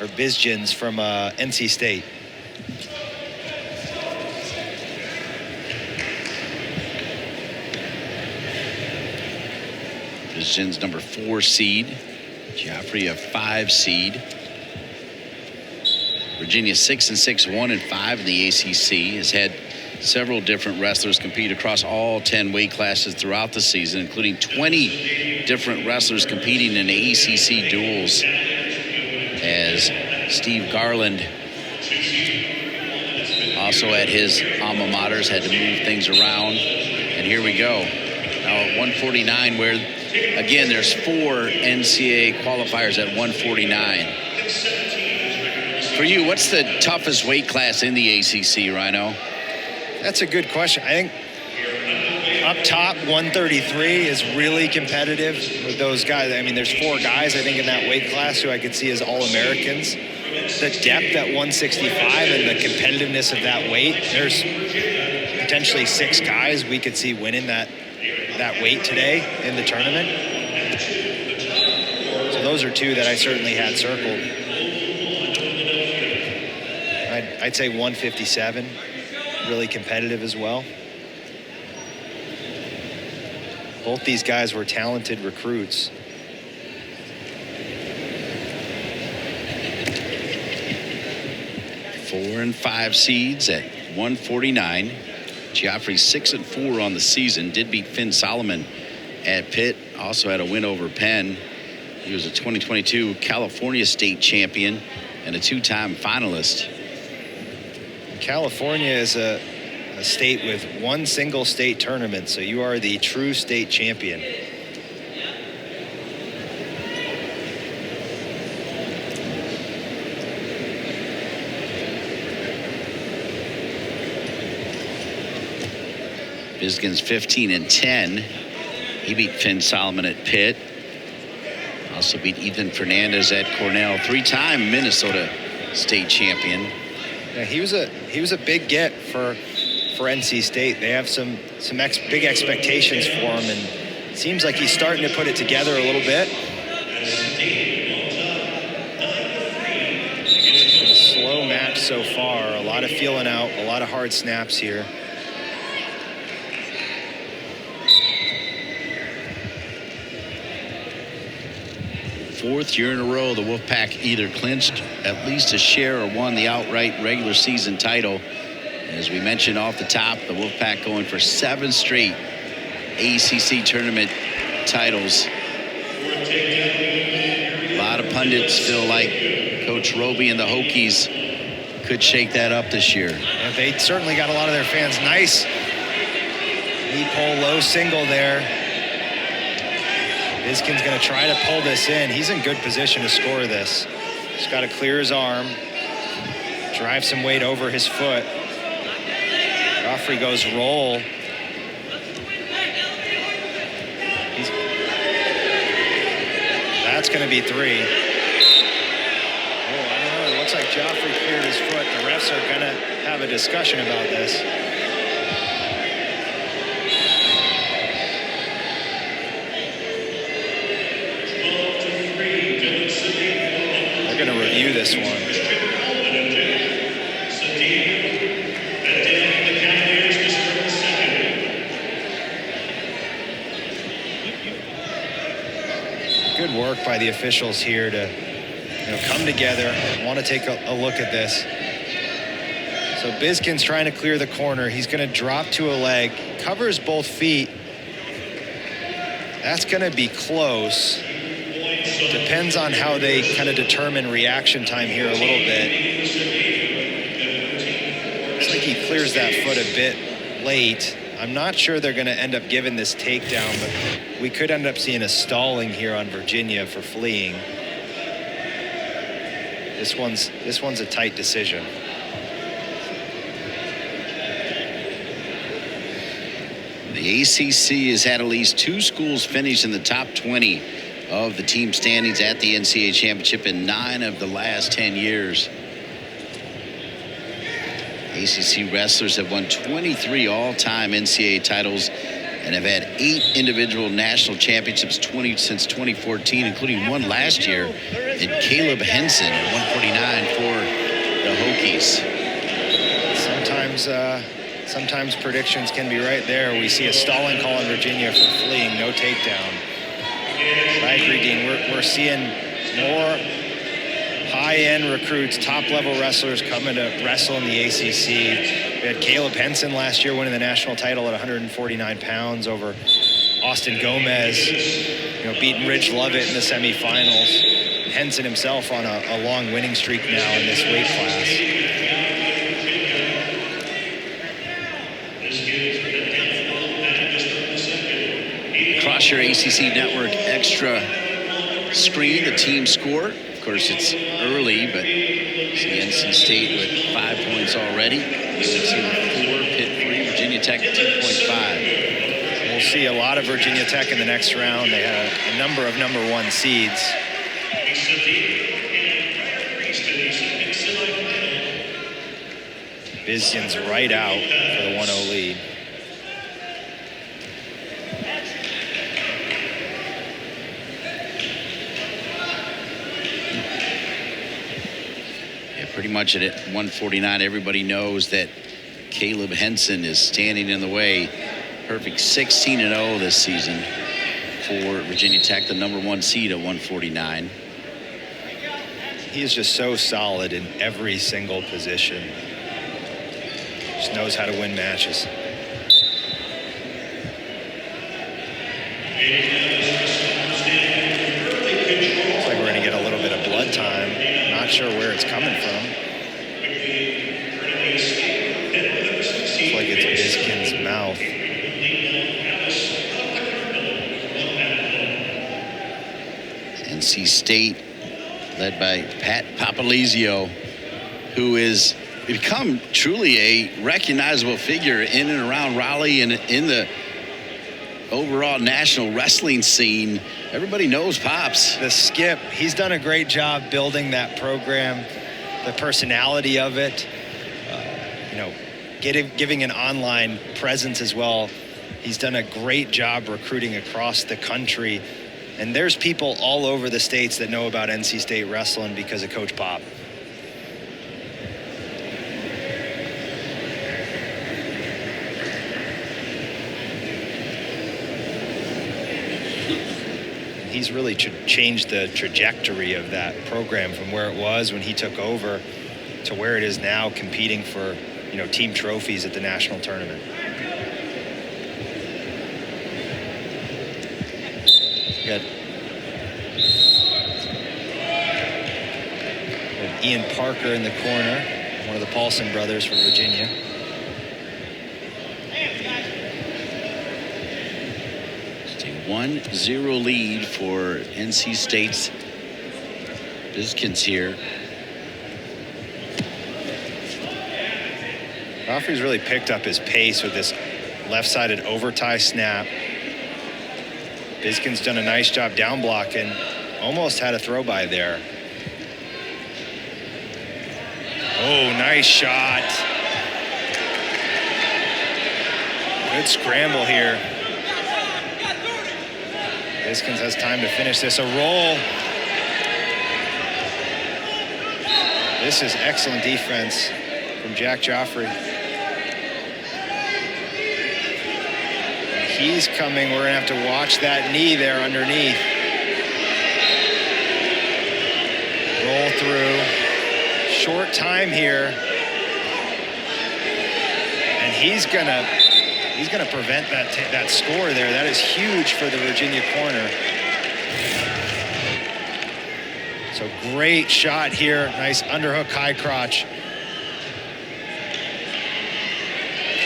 or Buesgens from NC State. Buesgens, number 4 seed. Gioffre, a 5 seed. Virginia 6-6, 1-5 in the ACC. Has had several different wrestlers compete across all 10 weight classes throughout the season, including 20 different wrestlers competing in ACC duels. As Steve Garland, also at his alma maters, had to move things around. And here we go. Now at 149, where again there's 4 NCAA qualifiers at 149. For you, what's the toughest weight class in the ACC, Rhino? That's a good question. I think up top, 133 is really competitive with those guys. I mean, there's 4 guys, I think, in that weight class who I could see as All-Americans. The depth at 165 and the competitiveness of that weight, there's potentially 6 guys we could see winning that weight today in the tournament. So those are 2 that I certainly had circled. I'd say 157, really competitive as well. Both these guys were talented recruits. Four and 5 seeds at 149. Gioffre 6-4 on the season. Did beat Finn Solomon at Pitt. Also had a win over Penn. He was a 2022 California state champion and a 2-time finalist. California is a state with 1 single state tournament, so you are the true state champion. Buesgens 15-10. He beat Finn Solomon at Pitt. Also beat Ethan Fernandez at Cornell. 3-time Minnesota state champion. Yeah, he was a big get for NC State. They have some big expectations for him, and it seems like he's starting to put it together a little bit. A slow match so far. A lot of feeling out, a lot of hard snaps here. Fourth year in a row, the Wolfpack either clinched at least a share or won the outright regular season title. As we mentioned off the top, the Wolfpack going for 7 straight ACC tournament titles. A lot of pundits feel like Coach Roby and the Hokies could shake that up this year. Yeah, they certainly got a lot of their fans. Nice knee pull, low single there. Buesgens going to try to pull this in. He's in good position to score this. Just got to clear his arm, drive some weight over his foot. Gioffre goes roll. That's going to be 3. Oh, I don't know. It looks like Gioffre cleared his foot. The refs are going to have a discussion about this. They're going to review this one. Good work by the officials here to come together, want to take a look at this. So Buesgens trying to clear the corner. He's going to drop to a leg, covers both feet. That's going to be close. Depends on how they kind of determine reaction time here a little bit. Looks like he clears that foot a bit late. I'm not sure they're going to end up giving this takedown, but we could end up seeing a stalling here on Virginia for fleeing. This one's a tight decision. The ACC has had at least 2 schools finish in the top 20 of the team standings at the NCAA championship in 9 of the last 10 years. ACC wrestlers have won 23 all-time NCAA titles and have had 8 individual national championships since 2014, including one last year, and Caleb Henson at 149 for the Hokies. Sometimes predictions can be right there. We see a stalling call in Virginia for fleeing, no takedown. I agree, Dean. We're seeing more high-end recruits, top-level wrestlers coming to wrestle in the ACC. We had Caleb Henson last year winning the national title at 149 pounds over Austin Gomez, beating Rich Lovett in the semifinals. Henson himself on a long winning streak now in this weight class. Across your ACC Network extra screen, the team score. Of course, it's early, but see NC State with 5 points already. UNC with 4, Pitt 3, Virginia Tech 2.5. We'll see a lot of Virginia Tech in the next round. They had a number of number 1 seeds. Buesgens right out for the 1-0 lead. Pretty much at 149, everybody knows that Caleb Henson is standing in the way. Perfect 16-0 this season for Virginia Tech, the number 1 seed at 149. He is just so solid in every single position. Just knows how to win matches. Looks like we're going to get a little bit of blood time. Not sure where it's coming from. Looks like it's Buesgens' mouth. NC State, led by Pat Papalizio, who is become truly a recognizable figure in and around Raleigh and in the overall national wrestling scene. Everybody knows Pops. The Skip, he's done a great job building that program, the personality of it, giving an online presence as well. He's done a great job recruiting across the country. And there's people all over the states that know about NC State wrestling because of Coach Pop. He's really changed the trajectory of that program from where it was when he took over to where it is now, competing for, team trophies at the national tournament. Got Ian Parker in the corner, one of the Paulson brothers from Virginia. It's a 1-0 lead for NC State's Buesgens here. Gioffre's really picked up his pace with this left-sided overtie snap. Buesgens done a nice job down blocking. Almost had a throw by there. Oh, nice shot. Good scramble here. Buesgens has time to finish this. A roll. This is excellent defense from Jack Gioffre. He's coming. We're going to have to watch that knee there underneath. Roll through. Short time here. And he's going to prevent that score there. That is huge for the Virginia corner. So great shot here. Nice underhook high crotch.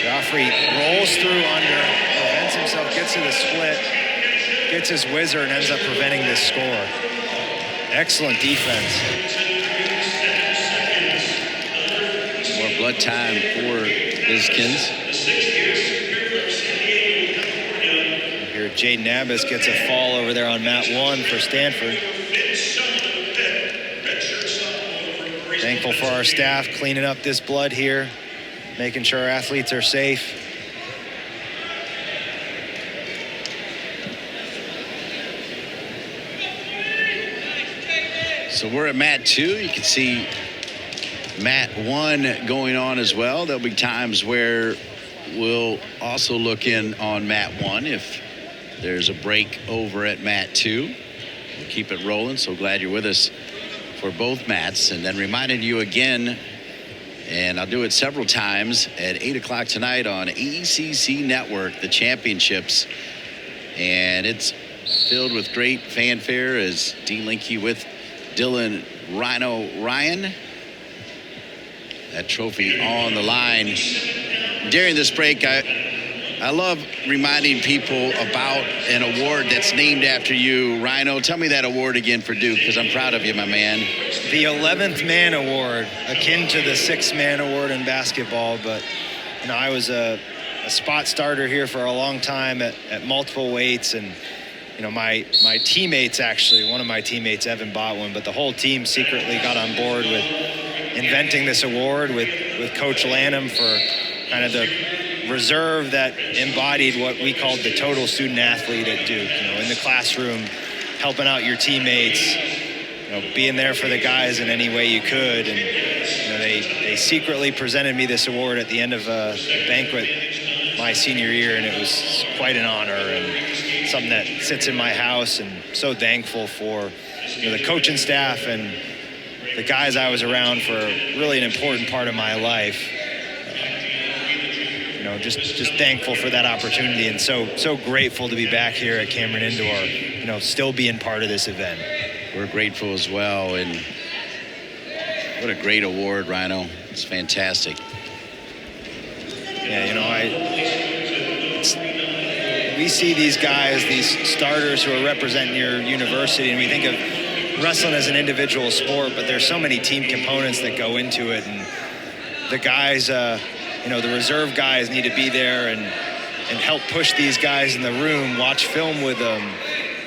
Gioffre rolls through under, prevents himself, gets to the split, gets his whizzer, and ends up preventing this score. Excellent defense. More blood time for Buesgens. Here, Jaden Abbas gets a fall over there on mat 1 for Stanford. Thankful for our staff cleaning up this blood here, making sure our athletes are safe. So we're at mat 2. You can see mat 1 going on as well. There'll be times where we'll also look in on mat 1 if there's a break over at mat 2. We'll keep it rolling. So glad you're with us for both mats. And then reminding you again, and I'll do it several times, at 8 o'clock tonight on ACC Network, the championships. And it's filled with great fanfare as Dean Linke with Dylan Rhino Ryan. That trophy on the line. During this break, I love reminding people about an award that's named after you. Rhino, tell me that award again for Duke, because I'm proud of you, my man. The 11th Man Award, akin to the 6th Man Award in basketball. But, you know, I was a spot starter here for a long time at multiple weights. And, you know, my teammates, actually, one of my teammates, Evan, bought one. But the whole team secretly got on board with inventing this award with Coach Lanham for kind of the reserve that embodied what we called the total student athlete at Duke. You know, in the classroom, helping out your teammates, you know, being there for the guys in any way you could. And, you know, they secretly presented me this award at the end of a banquet my senior year, and it was quite an honor and something that sits in my house, and so thankful for, you know, the coaching staff and the guys I was around for really an important part of my life. You know, just thankful for that opportunity, and so grateful to be back here at Cameron Indoor, you know, still being part of this event. We're grateful as well, and what a great award, Rhino. It's fantastic. Yeah, you know, we see these guys, these starters who are representing your university, and we think of wrestling as an individual sport, but there's so many team components that go into it, and the guys, you know, the reserve guys need to be there and help push these guys in the room, watch film with them,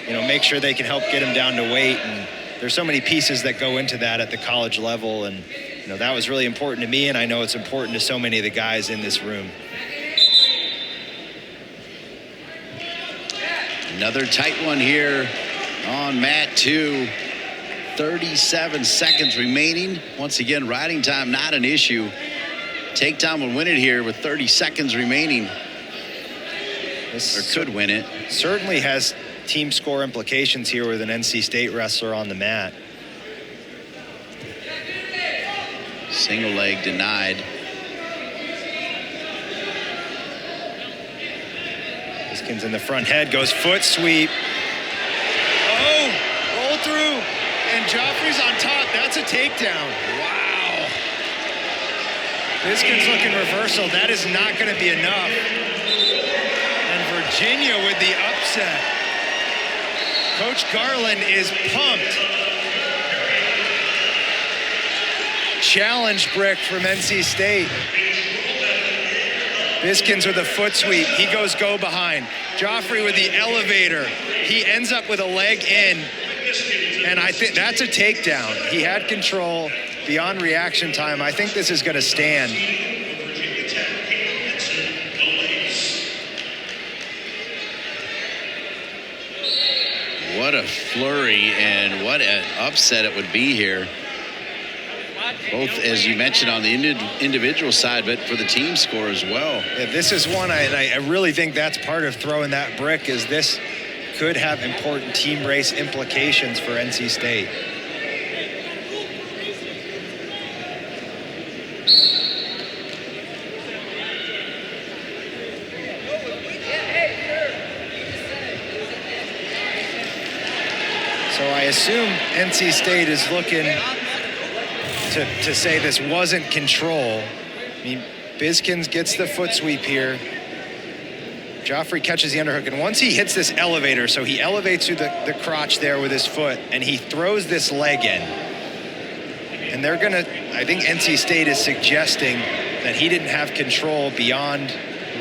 you know, make sure they can help get them down to weight. And there's so many pieces that go into that at the college level. And, you know, that was really important to me, and I know it's important to so many of the guys in this room. Another tight one here on mat 2. 37 seconds remaining. Once again, riding time not an issue. Takedown will win it here with 30 seconds remaining. Or could win it. Certainly has team score implications here with an NC State wrestler on the mat. Single leg denied. Buesgens in the front head, goes foot sweep. Oh, roll through. And Gioffre's on top. That's a takedown. Wow. Buesgens looking reversal. That is not going to be enough. And Virginia with the upset. Coach Garland is pumped. Challenge brick from NC State. Buesgens with a foot sweep. He goes go behind. Gioffre with the elevator. He ends up with a leg in. And I think that's a takedown. He had control beyond reaction time. I think this is going to stand. What a flurry and what an upset it would be here. Both, as you mentioned, on the individual side, but for the team score as well. Yeah, this is one, I really think that's part of throwing that brick, is this could have important team race implications for NC State. So I assume NC State is looking to say this wasn't control. I mean, Buesgens gets the foot sweep here. Gioffre catches the underhook, and once he hits this elevator, so he elevates through the crotch there with his foot, and he throws this leg in. And they're gonna, I think NC State is suggesting that he didn't have control beyond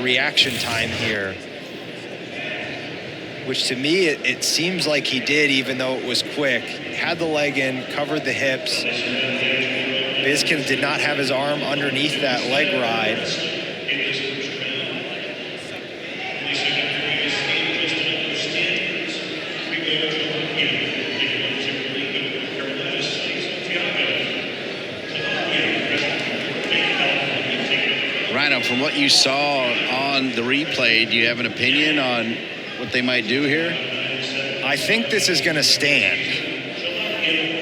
reaction time here. Which to me, it seems like he did, even though it was quick. Had the leg in, covered the hips. Buesgens did not have his arm underneath that leg ride. Rhino, from what you saw on the replay, do you have an opinion on what they might do here? I think this is going to stand.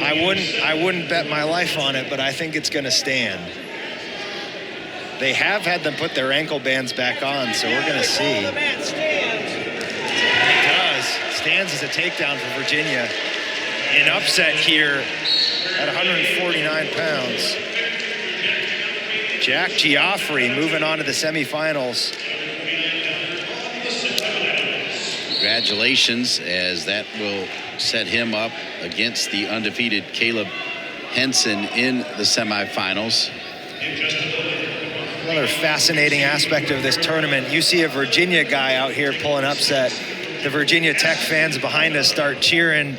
I wouldn't bet my life on it, but I think it's going to stand. They have had them put their ankle bands back on, so we're going to see. It does. Stands as a takedown for Virginia. An upset here at 149 pounds. Jack Gioffre moving on to the semifinals. Congratulations, as that will set him up against the undefeated Caleb Henson in the semifinals. Another fascinating aspect of this tournament. You see a Virginia guy out here pulling upset. The Virginia Tech fans behind us start cheering